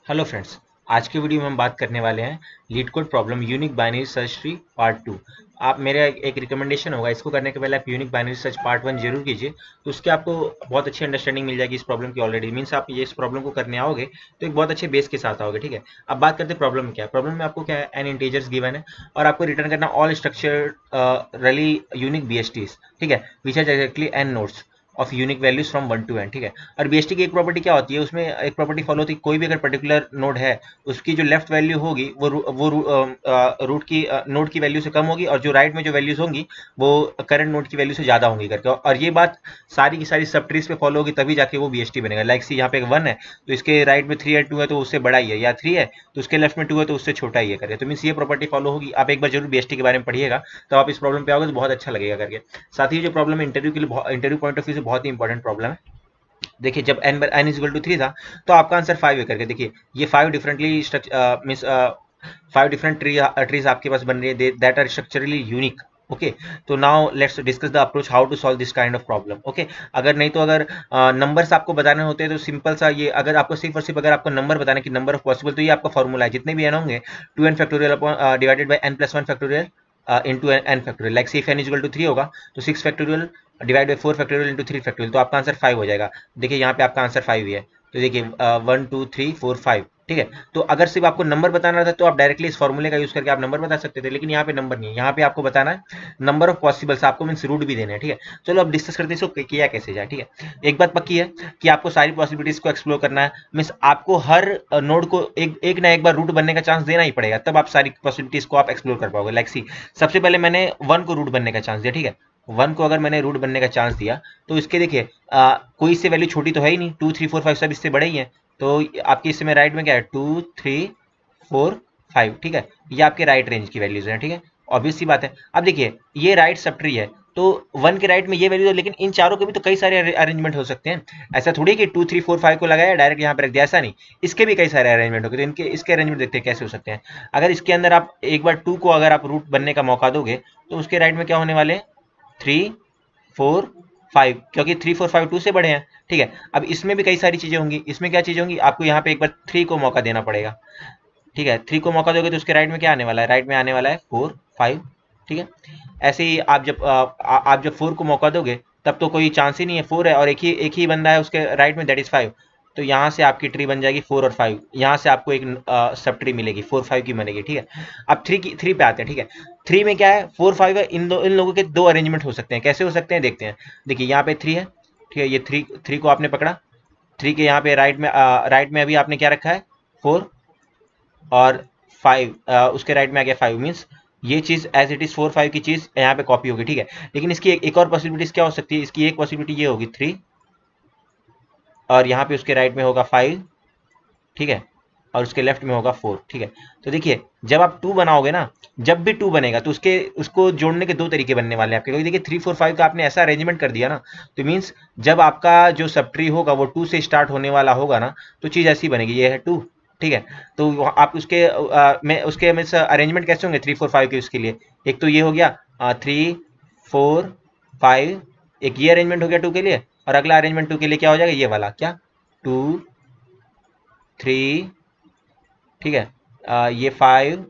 Hello friends. आज के video में हम बात करने वाले हैं leet code problem unique binary search tree part 2। आप मेरा एक रिकमेंडेशन होगा, इसको करने के पहले आप यूनिक बाइनरी सर्च पार्ट 1 जरूर कीजिए, तो उसके आपको बहुत अच्छी अंडरस्टैंडिंग मिल जाएगी इस प्रॉब्लम की। ऑलरेडी मीन्स आप ये इस प्रॉब्लम को करने आओगे तो एक बहुत अच्छे बेस के साथ आओगे। ठीक है, अब बात करते हैं प्रॉब्लम में क्या है। प्रॉब्लम में आपको क्या है, एन इंटीजर्स गिवन है और आपको रिटर्न करना all structurally unique B S Ts. ठीक है, which has exactly n nodes of unique values from 1 to n। ठीक है, और बीएसटी की एक प्रॉपर्टी क्या होती है, उसमें एक प्रॉपर्टी फॉलो होती है, कोई भी अगर पर्टिकुलर नोड है उसकी जो लेफ्ट वैल्यू होगी वो रूट की नोड की वैल्यू से कम होगी, और जो राइट में जो वैल्यूज होंगी वो करंट नोड की वैल्यू से ज्यादा होंगी करके। और ये बात सारी की सारी सब ट्रीज पे फॉलो होगी, तभी जाके वो बीएसटी बनेगा। लाइक सी यहाँ पे 1 है तो इसके राइट में 3 है, 2 है तो उससे बड़ा ही है, या 3 है तो उसके लेफ्ट में 2 है तो उससे छोटा ही है करके। तो मीन्स ये प्रॉपर्टी फॉलो होगी। आप एक बार जरूर बीएसटी के बारे में पढ़िएगा, तो आप इस प्रॉब्लम पे आओगे तो बहुत अच्छा लगेगा करके। साथ ही जो प्रॉब्लम है इंटरव्यू के लिए, इंटरव्यू पॉइंट ऑफ व्यू से बहुत ही इंपॉर्टेंट प्रॉब्लम है। देखिए, जब n इज इक्वल टू 3 था तो आपका आंसर 5 है करके। देखिए, ये 5 डिफरेंटली मीन्स 5 डिफरेंट ट्रीज आपके पास बन रही है that are structurally unique. Okay, तो now let's discuss the approach how to solve this kind of problem. Okay, अगर नहीं तो अगर नंबर्स आपको बताने होते हैं तो सिंपल सा ये, अगर आपको सिर्फ और सिर्फ अगर आपको नंबर बताना कि नंबर ऑफ पॉसिबल, तो ये आपका फॉर्मूला है, जितने भी एन होंगे 2n factorial divided by n+1 factorial into n factorial. Like C n equal to 3 होगा तो 6 factorial divide by 4 factorial into 3 factorial, तो आपका आंसर 5 हो जाएगा। देखिए यहाँ पे आपका आंसर 5 ही है। तो देखिए 1 2 3 4 5। ठीक है, तो अगर सिर्फ आपको नंबर बताना था तो आप डायरेक्टली इस फॉर्मूले का यूज करके आप नंबर बता सकते थे, लेकिन यहाँ पे नंबर नहीं है, यहाँ पे आपको बताना है नंबर ऑफ पॉसिबल्स, आपको मीन्स रूट भी देना है। ठीक है, चलो अब डिस्कस करते हैं इसको किया कैसे जाए। ठीक है, एक बात पक्की है कि आपको सारी पॉसिबिलिटीज को एक्सप्लोर करना है, मीन्स आपको हर नोड को एक ना एक बार रूट बनने का चांस देना ही पड़ेगा, तब आप सारी पॉसिबिलिटीज को आप एक्सप्लोर कर पाओगे। लाइक सी, सबसे पहले मैंने 1 को रूट बनने का चांस दिया। ठीक है, 1 को अगर मैंने रूट बनने का चांस दिया तो इसके देखिए कोई इससे वैल्यू छोटी तो है ही नहीं, 2 3 4 5 सब इससे बड़े ही है। तो आपकी इसमें राइट में क्या है, 2 3 4 5। ठीक है, ये आपके राइट रेंज की वैल्यूज हैं। ठीक है, ऑब्वियस सी बात है। अब देखिए ये राइट सब ट्री है, तो 1 के राइट में ये वैल्यू है, लेकिन इन चारों के भी तो कई सारे अरेंजमेंट हो सकते हैं। ऐसा थोड़ी कि 2 3 4 5 को लगाया डायरेक्ट यहाँ पर रख दिया, ऐसा नहीं, इसके भी कई सारे अरेंजमेंट होंगे। तो इनके इसके अरेंजमेंट देखते हैं कैसे हो सकते हैं। अगर इसके अंदर आप एक बार 2 को अगर आप रूट बनने का मौका दोगे तो उसके राइट में क्या होने वाले, 3 4 5, क्योंकि 3 4 5 2 से बड़े हैं। ठीक है, अब इसमें भी कई सारी चीजें होंगी। इसमें क्या चीजें होंगी, आपको यहाँ पे एक बार 3 को मौका देना पड़ेगा। ठीक है, 3 को मौका दोगे तो उसके राइट में क्या आने वाला है, राइट में आने वाला है 4 5। ठीक है, ऐसे ही आप जब 4 को मौका दोगे तब तो कोई चांस ही नहीं है, 4 है और एक ही बंदा है उसके राइट में, दैट इज 5। तो यहाँ से आपकी ट्री बन जाएगी 4 और 5, यहाँ से आपको एक सब ट्री मिलेगी 4 5 की बनेगी। ठीक है, अब 3 पे आते हैं। ठीक है, 3 में क्या है, 4 5 है, इन लोगों के दो अरेंजमेंट हो सकते हैं। कैसे हो सकते हैं देखते हैं। देखिए यहाँ पे 3 है। ठीक है, ये 3 को आपने पकड़ा, 3 के यहाँ पे राइट में अभी आपने क्या रखा है, 4 और 5, उसके राइट में आ गया 5। मीन्स ये चीज एज इट इज 4 5 की चीज यहाँ पे कॉपी होगी। ठीक है, लेकिन इसकी एक और पॉसिबिलिटीज क्या हो सकती है, इसकी एक पॉसिबिलिटी ये होगी 3 और यहाँ पे उसके राइट में होगा 5। ठीक है, और उसके लेफ्ट में होगा 4। ठीक है, तो देखिए जब आप 2 बनाओगे ना, जब भी 2 बनेगा तो उसको जोड़ने के दो तरीके बनने वाले हैं आपके, क्योंकि देखिए 3 4 5 का आपने ऐसा अरेंजमेंट कर दिया ना, तो मीन्स जब आपका जो सब ट्री होगा वो 2 से स्टार्ट होने वाला होगा ना, तो चीज ऐसी बनेगी, ये है 2। ठीक है, तो आप उसके मीन्स अरेंजमेंट कैसे होंगे 3 4 5 के, उसके लिए एक तो ये हो गया 3 4 5, एक ये अरेंजमेंट हो गया 2 के लिए, और अगला अरेंजमेंट 2 के लिए क्या हो जाएगा, ये वाला क्या, 2 3। ठीक है, ये 5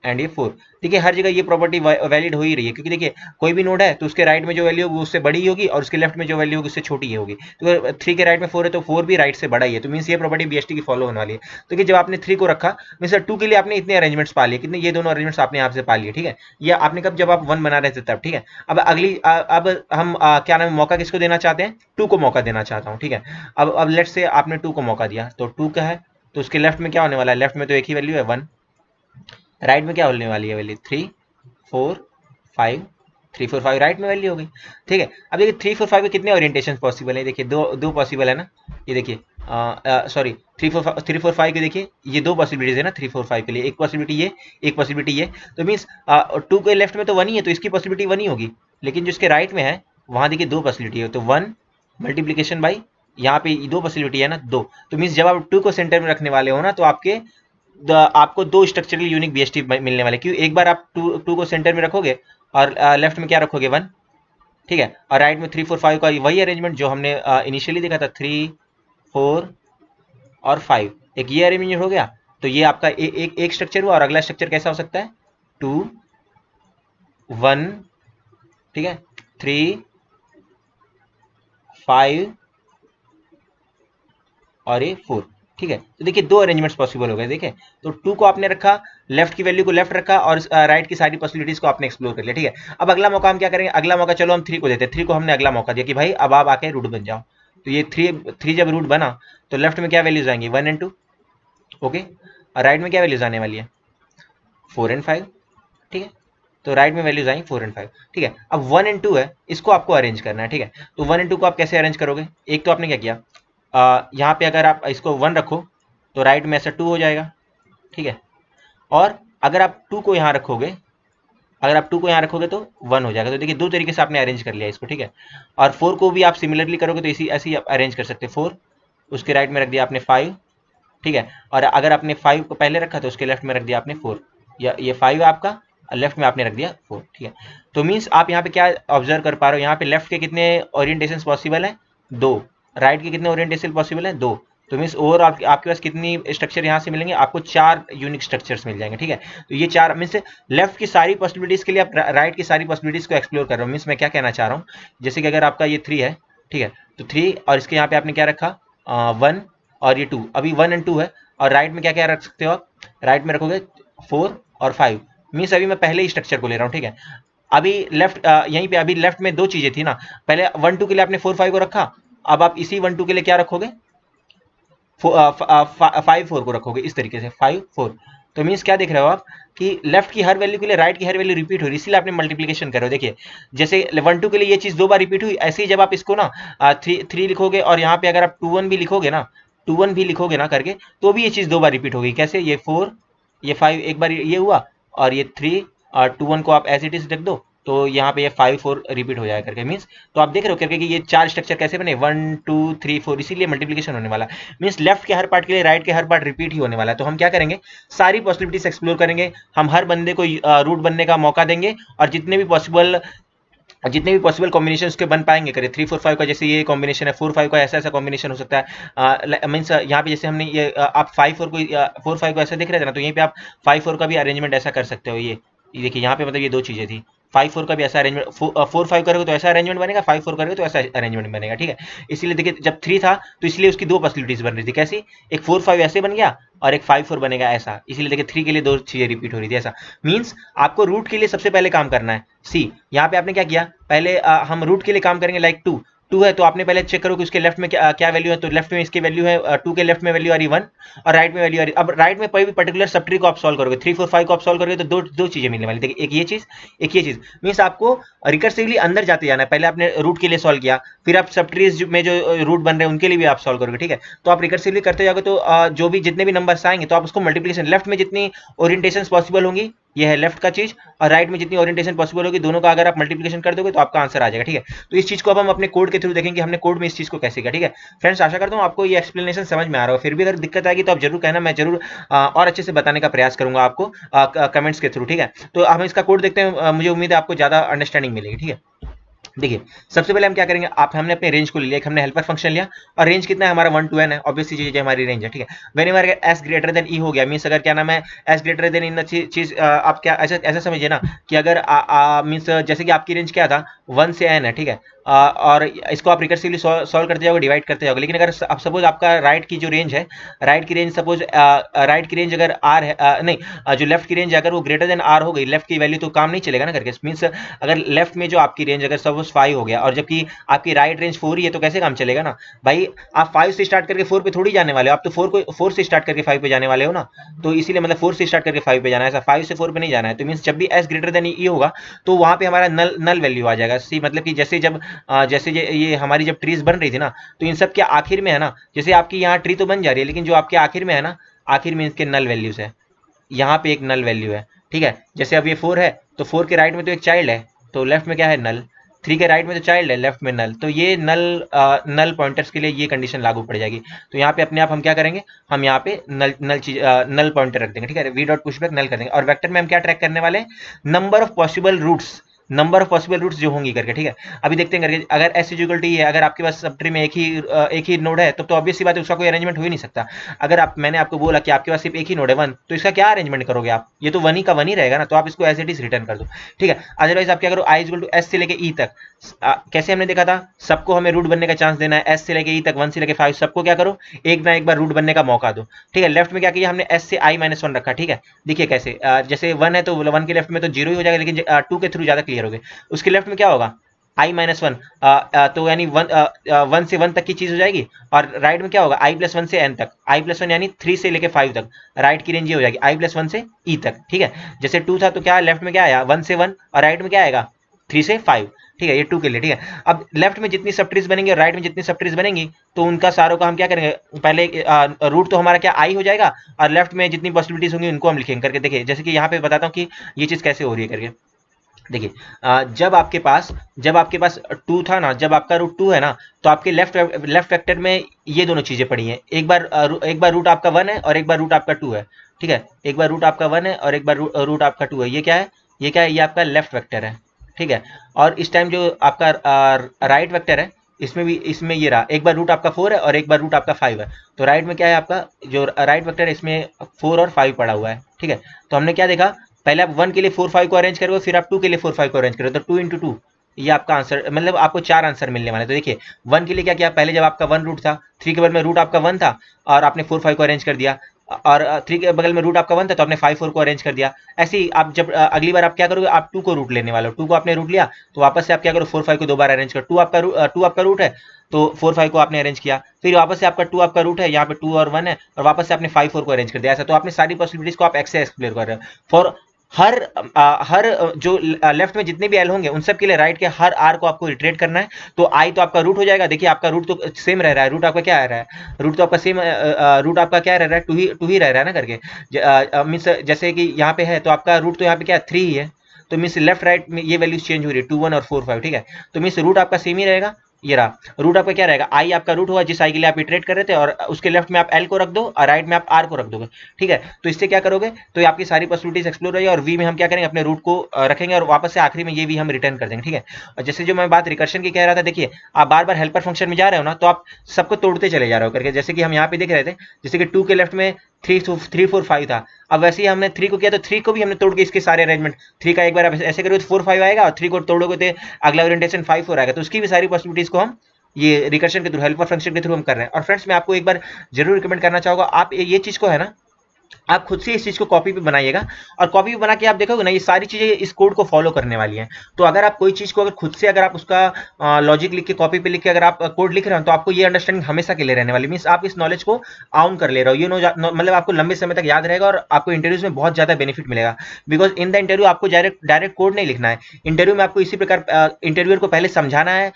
एंड ये 4। देखिए हर जगह ये प्रॉपर्टी वैलिड हो ही रही है, क्योंकि देखिए कोई भी नोड है तो उसके राइट में जो वैल्यू होगी उससे बड़ी होगी, और उसके लेफ्ट में जो वैल्यू होगी उससे छोटी ही होगी। तो 3 के राइट में 4 है तो 4 भी राइट से बड़ा ही है, तो मीन्स ये प्रॉपर्टी बीएसटी की फॉलो होने वाली है। तो कि जब आपने 3 को रखा, मीन्स 2 के लिए आपने इतने अरेंजमेंट्स पा लिए, कितने, ये दोनों अरेंजमेंट्स आपने यहाँ से पा लिए। ठीक है, ये आपने कब, जब आप 1 बना रहे थे तब। ठीक है, अब अब हम क्या नाम है, मौका किसको देना चाहते हैं, 2 को मौका देना चाहता हूँ। ठीक है, अब लेट्स से आपने 2 को मौका दिया, तो 2 का है तो उसके लेफ्ट में क्या होने वाला है, लेफ्ट में तो एक ही वैल्यू है 1, राइट में क्या होने वाली है वैल्यू 3 4 5। 3 4 5 राइट में वैल्यू हो गई। ठीक है, अब देखिए 3 4 5 के कितने ओरिएंटेशन पॉसिबल है, देखिए दो दो पॉसिबल है ना, ये देखिए सॉरी 3 4 5 के देखिए ये दो पॉसिबिलिटीज है ना 3 4 5 के लिए, एक पॉसिबिलिटी ये, एक पॉसिबिलिटी ये, तो मीन्स 2 के लेफ्ट में तो 1 ही है तो इसकी पॉसिबिलिटी 1 ही होगी, लेकिन जो इसके राइट में है वहां देखिए दो पॉसिबिलिटी है, तो 1 मल्टीप्लीकेशन बाई यहाँ पे दो पॉसिबिलिटी है ना, दो। तो मीन्स जब आप 2 को सेंटर में रखने वाले हो ना, तो आपको दो स्ट्रक्चरल यूनिक बीएसटी मिलने वाले, क्यों, एक बार आप टू को सेंटर में रखोगे और लेफ्ट में क्या रखोगे 1। ठीक है, और राइट में 3 4 5 का वही अरेंजमेंट जो हमने इनिशियली देखा था, 3 4 और 5। एक ये अरेंजमेंट हो गया, तो ये आपका एक स्ट्रक्चर हुआ, और अगला स्ट्रक्चर कैसा हो सकता है, 2 1, ठीक है, 3 5 और ये 4, ठीक है। तो देखिए दो अरेंजमेंट्स पॉसिबल हो गए, देखिए। तो 2 को आपने रखा, लेफ्ट की वैल्यू को लेफ्ट रखा, और राइट की सारी पॉसिबिलिटीज को आपने एक्सप्लोर कर लिया, ठीक है। अब अगला मौका हम क्या करेंगे, अगला मौका चलो हम 3 को देते हैं, 3 को हमने अगला मौका दिया कि भाई अब आप आके रूट बन जाओ। तो ये 3 जब रूट बना तो लेफ्ट में क्या वैल्यूज आएंगी, 1 एंड 2, ओके। और राइट में क्या वैल्यूज आने वाली है, 4 एंड 5, ठीक है। तो राइट में वैल्यूज आई 4 एंड 5, ठीक है। अब 1 एंड 2 है, इसको आपको अरेंज करना है, ठीक है। तो 1 एंड 2 को आप कैसे अरेंज करोगे, एक तो आपने क्या किया, यहाँ पे अगर आप इसको 1 रखो तो राइट में ऐसा 2 हो जाएगा, ठीक है। और अगर आप 2 को यहाँ रखोगे, अगर आप 2 को यहाँ रखोगे तो 1 हो जाएगा। तो देखिए दो तरीके से आपने अरेंज कर लिया इसको, ठीक है। और 4 को भी आप सिमिलरली करोगे तो इसी ऐसे ही आप अरेंज कर सकते हैं, 4 उसके राइट में रख दिया आपने 5, ठीक है। और अगर आपने 5 को पहले रखा तो उसके लेफ्ट में रख दिया आपने 4, या ये 5 है आपका, लेफ्ट में आपने रख दिया 4, ठीक है। तो मीन्स आप यहाँ पे क्या ऑब्जर्व कर पा रहे हो, यहाँ पे लेफ्ट के कितने ओरिएंटेशन पॉसिबल है, 2, राइट के कितने ओरिएंटेशन पॉसिबल है, 2। तो मीन्स ओवरऑल आपके पास कितनी स्ट्रक्चर यहाँ से मिलेंगे, आपको 4 यूनिक स्ट्रक्चर्स मिल जाएंगे, ठीक है। तो ये 4 मीन्स लेफ्ट की सारी पॉसिबिलिटीज के लिए आप राइट की सारी पॉसिबिलिटीज को एक्सप्लोर कर रहे हो। मीन्स मैं क्या कहना चाह रहा हूँ, जैसे कि अगर आपका ये 3 है, ठीक है, तो 3 और इसके यहाँ पे आपने क्या रखा, 1 और ये 2, अभी 1 एंड 2 है। और राइट में क्या क्या रख सकते हो आप, राइट में रखोगे 4 और 5, मीन्स अभी मैं पहले ही स्ट्रक्चर को ले रहा हूँ, ठीक है। अभी लेफ्ट यहीं पे अभी लेफ्ट में दो चीजें थी ना, पहले 1 2 के लिए आपने 4 5 को रखा, अब आप इसी 1 2 के लिए क्या रखोगे, 5 4 को रखोगे, इस तरीके से 5 4। तो मीन्स क्या देख रहे हो आप कि लेफ्ट की हर वैल्यू के लिए राइट की हर वैल्यू रिपीट हो रही है, इसीलिए आपने मल्टीप्लीकेशन करो। देखिए जैसे 1 2 के लिए ये चीज 2 बार रिपीट हुई, ऐसे ही जब आप इसको ना 3 लिखोगे, और यहाँ पे अगर आप 2 1 भी लिखोगे ना, 2 1 भी लिखोगे ना करके, तो भी ये चीज 2 बार रिपीट होगी। कैसे, ये 4 ये 5 एक बार ये हुआ, और ये 3 और 2 1 को आप एज इट इज रख दो, तो यहाँ पे ये 5 4 रिपीट हो जाएगा करके। मीन्स तो आप देख रहे हो करके कि ये 4 स्ट्रक्चर कैसे बने, 1 2 3 4, इसीलिए मल्टीप्लीकेशन होने वाला। मीन्स लेफ्ट के हर पार्ट के लिए राइट के हर पार्ट रिपीट ही होने वाला है। तो हम क्या करेंगे, सारी पॉसिबिलिटीज एक्सप्लोर करेंगे, हम हर बंदे को रूट बनने का मौका देंगे, और जितने भी पॉसिबल कॉम्बिनेशन उसके बन पाएंगे करें। 3 4 5 का जैसे ये कॉम्बिनेशन है, 4 5 का ऐसा ऐसा कॉम्बिनेशन हो सकता है। मीन्स यहाँ पे जैसे हमने ये आप 5 4 को 4 5 को ऐसा देख रहे थे ना, तो यहीं पे आप 5 4 का भी अरेंजमेंट ऐसा कर सकते हो। ये देखिए यहाँ पे मतलब ये दो चीजें थी, 5 4 का भी ऐसा अरेंजमेंट, 4 5 करोगे तो ऐसा अरेंजमेंट बनेगा, 5 4 करोगे तो ऐसा अरेंजमेंट बनेगा, ठीक है। इसलिए देखिए जब 3 था तो इसलिए उसकी दो पॉसिबिलिटीज बन रही थी, कैसी, एक 4 5 ऐसे बन गया और एक 5 4 बनेगा ऐसा, इसीलिए देखिए 3 के लिए दो चीजें रिपीट हो रही थी ऐसा। मीन्स आपको रूट के लिए सबसे पहले काम करना है, सी यहाँ पे आपने क्या किया, पहले हम रूट के लिए काम करेंगे, लाइक 2 है तो आपने पहले चेक करो कि उसके लेफ्ट में क्या वैल्यू है, तो लेफ्ट में इसकी वैल्यू है 2 के लेफ्ट में वैल्यू आ रही 1, और राइट में वैल्यू आ रही। अब राइट में कोई भी पर्टिकुलर सब ट्री को आप सॉल्व करोगे, 3 4 5 को आप सॉल्व करोगे तो दो चीजें मिलने वाली, देखिए एक ये चीज, एक ये चीज। मीन्स आपको रिकर्सिवली अंदर जाते जाना है, पहले आपने रूट के लिए सॉल्व किया, फिर आप सब ट्रीज में जो रूट बन रहे हैं उनके लिए भी आप सॉल्व करोगे, ठीक है। तो आप रिकर्सिवली करते जाओगे तो जो भी जितने भी नंबर्स आएंगे तो आप उसको मल्टीप्लिकेशन, लेफ्ट में जितनी ओरिएंटेशन पॉसिबल होंगी, ये है लेफ्ट का चीज, और राइट में जितनी ओरिएंटेशन पॉसिबल होगी, दोनों का अगर आप मल्टीप्लिकेशन कर दोगे तो आपका आंसर आ जाएगा, ठीक है। तो इस चीज को अब हम अपने कोड के थ्रू देखेंगे, हमने कोड में इस चीज को कैसे किया, ठीक है। फ्रेंड्स आशा करता हूँ आपको ये एक्सप्लेनेशन समझ में आ रहा हो, फिर भी अगर दिक्कत आएगी तो आप जरूर कहना, मैं जरूर और अच्छे से बताने का प्रयास करूंगा आपको कमेंट्स के थ्रू, ठीक है। तो हम इसका कोड देखते हैं, मुझे उम्मीद है आपको ज्यादा अंडरस्टैंडिंग मिलेगी, ठीक है। देखिए सबसे पहले हम क्या करेंगे, हमने अपने रेंज को ले लिया, हमने हेल्पर फंक्शन लिया, और रेंज कितना है हमारा 1 to n है, ऑब्वियसली चीज हमारी रेंज है, ठीक है। व्हेनेवर एस ग्रेटर देन ई हो गया, मींस अगर क्या नाम है एस ग्रेटर देन इन चीज, आप क्या ऐसा ऐसा समझिए ना कि अगर मींस जैसे कि आपकी रेंज क्या था 1 से n है, ठीक है। और इसको आप रिकर्सिवली सॉल्व करते जाओगे, डिवाइड करते जाओगे। लेकिन अगर आप सपोज आपका राइट की जो रेंज है, राइट की रेंज सपोज राइट की रेंज अगर आर है, नहीं जो लेफ्ट की रेंज अगर वो ग्रेटर देन आर हो गई, लेफ्ट की वैल्यू तो काम नहीं चलेगा ना करके। मींस अगर लेफ्ट में जो आपकी रेंज अगर सपोज 5 हो गया, और जबकि आपकी राइट रेंज 4 ही है, तो कैसे काम चलेगा ना भाई, आप 5 से स्टार्ट करके 4 पे थोड़ी जाने वाले हो, आप तो 4 से स्टार्ट करके 5 पे जाने वाले हो ना। तो इसीलिए मतलब 4 से स्टार्ट करके 5 पे जाना है, ऐसा 5 से 4 पे नहीं जाना है। तो मींस जब भी एस ग्रेटर देन ई होगा तो वहां पे हमारा नल वैल्यू आ जाएगा, सी मतलब कि जैसे जब जैसे ये हमारी जब ट्रीज बन रही थी ना, तो इन सब के आखिर में है ना, जैसे आपकी यहाँ ट्री तो बन जा रही है, लेकिन जो आपके आखिर में है ना, आखिर में इसके नल वैल्यूज है, यहाँ पे एक नल वैल्यू है, ठीक है। जैसे अब ये 4 है तो 4 के राइट में तो एक चाइल्ड है, तो लेफ्ट में क्या है नल, 3 के राइट में तो चाइल्ड है, लेफ्ट में नल, तो ये नल पॉइंटर्स के लिए ये कंडीशन लागू पड़ जाएगी। तो यहाँ पे अपने आप हम क्या करेंगे, हम यहाँ पे नल पॉइंटर रख देंगे, ठीक है। वी डॉट पुशबैक नल कर देंगे, और वेक्टर में हम क्या ट्रैक करने वाले हैं, number of possible routes, number of possible routes जो होंगी करके, ठीक है। अभी देखते हैं करके, अगर एस इज इक्वल टू है, अगर आपके पास सब ट्री में एक ही नोड है तो ऑब्वियस सी बात है उसका कोई अरेंजमेंट हो ही नहीं सकता। अगर मैंने आपको बोला कि आपके पास सिर्फ एक ही नोड है 1, तो इसका क्या अरेंजमेंट करोगे आप, ये तो 1 ही का 1 ही रहेगा ना, तो आप इसको एज इट इज रिटर्न कर दो, ठीक है। अदरवाइज आप क्या करो, I is equal to S से लेके ई तक, कैसे हमने देखा था, सबको हमें रूट बनने का चांस देना है, एस से लेके ई तक, 1 से लेके 5, सबको क्या करो, एक ना एक बार रूट बनने का मौका दो, ठीक है। लेफ्ट में क्या किया हमने, एस से आई माइनस 1 रखा, ठीक है। देखिए कैसे, जैसे 1 है तो 1 के लेफ्ट में तो 0 ही हो जाएगा, लेकिन 2 के थ्रू ज्यादा क्लियर हो गए। उसके लेफ्ट में क्या होगा, आई माइनस 1, तो यानी 1 से 1 तक की चीज हो जाएगी। और राइट में क्या होगा, आई प्लस 1 से एन तक, आई प्लस 1 यानी 3 से लेके 5 तक, राइट की रेंज ये हो जाएगी आई प्लस 1 से ई तक, ठीक है। जैसे 2 था तो क्या लेफ्ट में क्या आया, 1 से 1, और राइट में क्या आएगा 3 से 5, ठीक है। ये 2 के लिए, ठीक है। अब लेफ्ट में जितनी सब ट्रीज बनेंगी और राइट में जितनी सब ट्रीज बनेंगी, तो उनका सारों का हम क्या करेंगे, पहले रूट तो हमारा क्या आई हो जाएगा, और लेफ्ट में जितनी पॉसिबिलिटीज होंगी उनको हम लिखेंगे करके। देखिए जैसे कि यहाँ पे बताता हूँ कि ये चीज कैसे हो रही है करके। देखिए जब आपके पास 2 था ना, जब आपका रूट 2 है ना, तो आपके लेफ्ट वेक्टर में ये दोनों चीजें पड़ी हैं, एक बार रूट आपका 1 है और एक बार रूट आपका 2 है, ठीक है। एक बार रूट आपका 1 है और एक बार रूट आपका 2 है, ये क्या है, ये आपका लेफ्ट वेक्टर है, ठीक है। और इस टाइम जो आपका राइट वेक्टर है, इसमें ये रहा, एक बार रूट आपका 4 है और एक बार रूट आपका 5 है, तो राइट में क्या है, आपका जो राइट वेक्टर है इसमें 4 और 5 पड़ा हुआ है, ठीक है। तो हमने क्या देखा, पहले आप 1 के लिए 4 5 को अरेंज करोगे, फिर आप 2 के लिए 4 5 को अरेंज करोगे, तो 2 इंटू 2, ये आपका आंसर, मतलब आपको 4 आंसर मिलने वाले। तो देखिए 1 के लिए क्या किया, पहले जब आपका 1 रूट था, 3 के बगल में रूट आपका 1 था और आपने 4 5 को अरेंज कर दिया, और 3 के बगल में रूट आपका 1 था तो आपने 5 4 को अरेंज कर दिया। ऐसे ही आप जब अगली बार आप क्या करोगे, आप 2 को रूट लेने वाले हो, 2 को आपने रूट लिया तो वापस से आप क्या करो, 4 5 को 2 बार अरेंज करो, 2 आपका रूट है तो 4 5 को आपने अरेंज किया, फिर वापस से आपका 2 आपका रूट है, यहाँ पे 2 और 1 है, और वापस से आपने 5 4 को अरेंज कर दिया। ऐसा तो आपने सारी पॉसिबिलिटीज को आप एक्स से एक्सप्लोर कर रहे हो। फॉर हर जो लेफ्ट में जितने भी एल होंगे उन सब के लिए राइट के हर आर को आपको रिट्रेट करना है, तो आई तो आपका रूट हो जाएगा। देखिए आपका रूट तो सेम रह रहा है, रूट आपका क्या रह रहा है, रूट तो आपका सेम, रूट आपका क्या रह रहा है, टू ही रह रहा है ना करके। मीन्स जैसे कि यहाँ पे है तो आपका रूट तो यहाँ पे क्या 3 ही है, तो मीन्स लेफ्ट राइट में ये वैल्यूज चेंज हो रही है 2 1 और 4 5, ठीक है। तो मीन्स रूट आपका सेम ही रहेगा, ये रहा रूट आपका क्या रहेगा, आई आपका रूट होगा जिस आई के लिए आप इटरेट कर रहे थे, और उसके लेफ्ट में आप एल को रख दो और राइट में आप आर को रख दोगे, ठीक है। तो इससे क्या करोगे, तो आपकी सारी पॉसिबिलिटीज एक्सप्लोर रहेगी, और वी में हम क्या करेंगे, अपने रूट को रखेंगे, और वापस से आखिरी में ये भी हम रिटर्न कर देंगे, ठीक है। और जैसे जो मैं बात रिकर्शन की कह रहा था, देखिए आप बार बार हेल्पर फंक्शन में जा रहे हो ना, तो आप सबको तोड़ते चले जा रहे हो करके, जैसे कि हम यहाँ पे देख रहे थे, जैसे कि 2 के लेफ्ट में 3 4 5 था, अब वैसे ही हमने 3 को किया तो 3 को भी हमने तोड़ के इसके सारे अरेंजमेंट, 3 का एक बार आप ऐसे करोगे तो 4 5 आएगा, और 3 को तोड़ोगे तो अगला ओरिएंटेशन 5 4 आएगा, तो उसकी भी सारी पॉसिबिलिटीज को हम ये रिकर्शन के थ्रू, हेल्पर फंक्शन के थ्रू हम कर रहे हैं। और फ्रेंड्स मैं आपको एक बार जरूर रिकमेंड करना चाहूंगा, आप ये चीज को है ना, आप खुद से इस चीज को कॉपी पे बनाइएगा, और कॉपी पे बना के आप देखोगे ना, ये सारी चीजें इस कोड को फॉलो करने वाली हैं। तो अगर आप कोई चीज को अगर खुद से अगर आप उसका लॉजिक लिख के कॉपी पे लिख के अगर आप कोड लिख रहे हो, तो आपको ये अंडरस्टैंडिंग हमेशा के लिए रहने वाली, मींस आप इस नॉलेज को आउन कर ले रहे हो, मतलब आपको लंबे समय तक याद रहेगा, और आपको इंटरव्यूज में बहुत ज्यादा बेनिफिट मिलेगा। बिकॉज इन द इंटरव्यू आपको डायरेक्ट कोड नहीं लिखना है, इंटरव्यू में आपको इसी प्रकार इंटरव्यूअर को पहले समझाना है,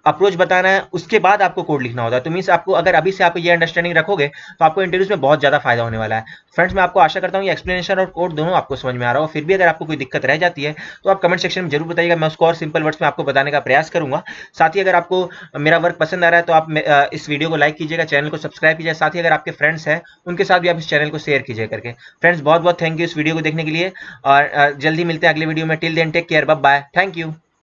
अप्रोच बताना है, उसके बाद आपको कोड लिखना होता है। तो मीन्स आपको अगर अभी से आप ये अंडरस्टैंडिंग रखोगे तो आपको इंटरव्यूज में बहुत ज्यादा फायदा होने वाला है। फ्रेंड्स मैं आपको आशा करता हूँ ये एक्सप्लेनेशन और कोड दोनों आपको समझ में आ रहा हो। फिर भी अगर आपको कोई दिक्कत रह जाती है तो आप कमेंट सेक्शन में जरूर बताइएगा, मैं उसको और सिंपल वर्ड्स में आपको बताने का प्रयास करूंगा। साथ ही अगर आपको मेरा वर्क पसंद आ रहा है तो आप इस वीडियो को लाइक कीजिएगा, चैनल को सब्सक्राइब कीजिए, साथ ही अगर आपके फ्रेंड्स हैं उनके साथ भी आप इस चैनल को शेयर कीजिए करके। फ्रेंड्स बहुत बहुत थैंक यू इस वीडियो को देखने के लिए, और जल्दी मिलते हैं अगले वीडियो में। Till then take care, bye bye, thank you.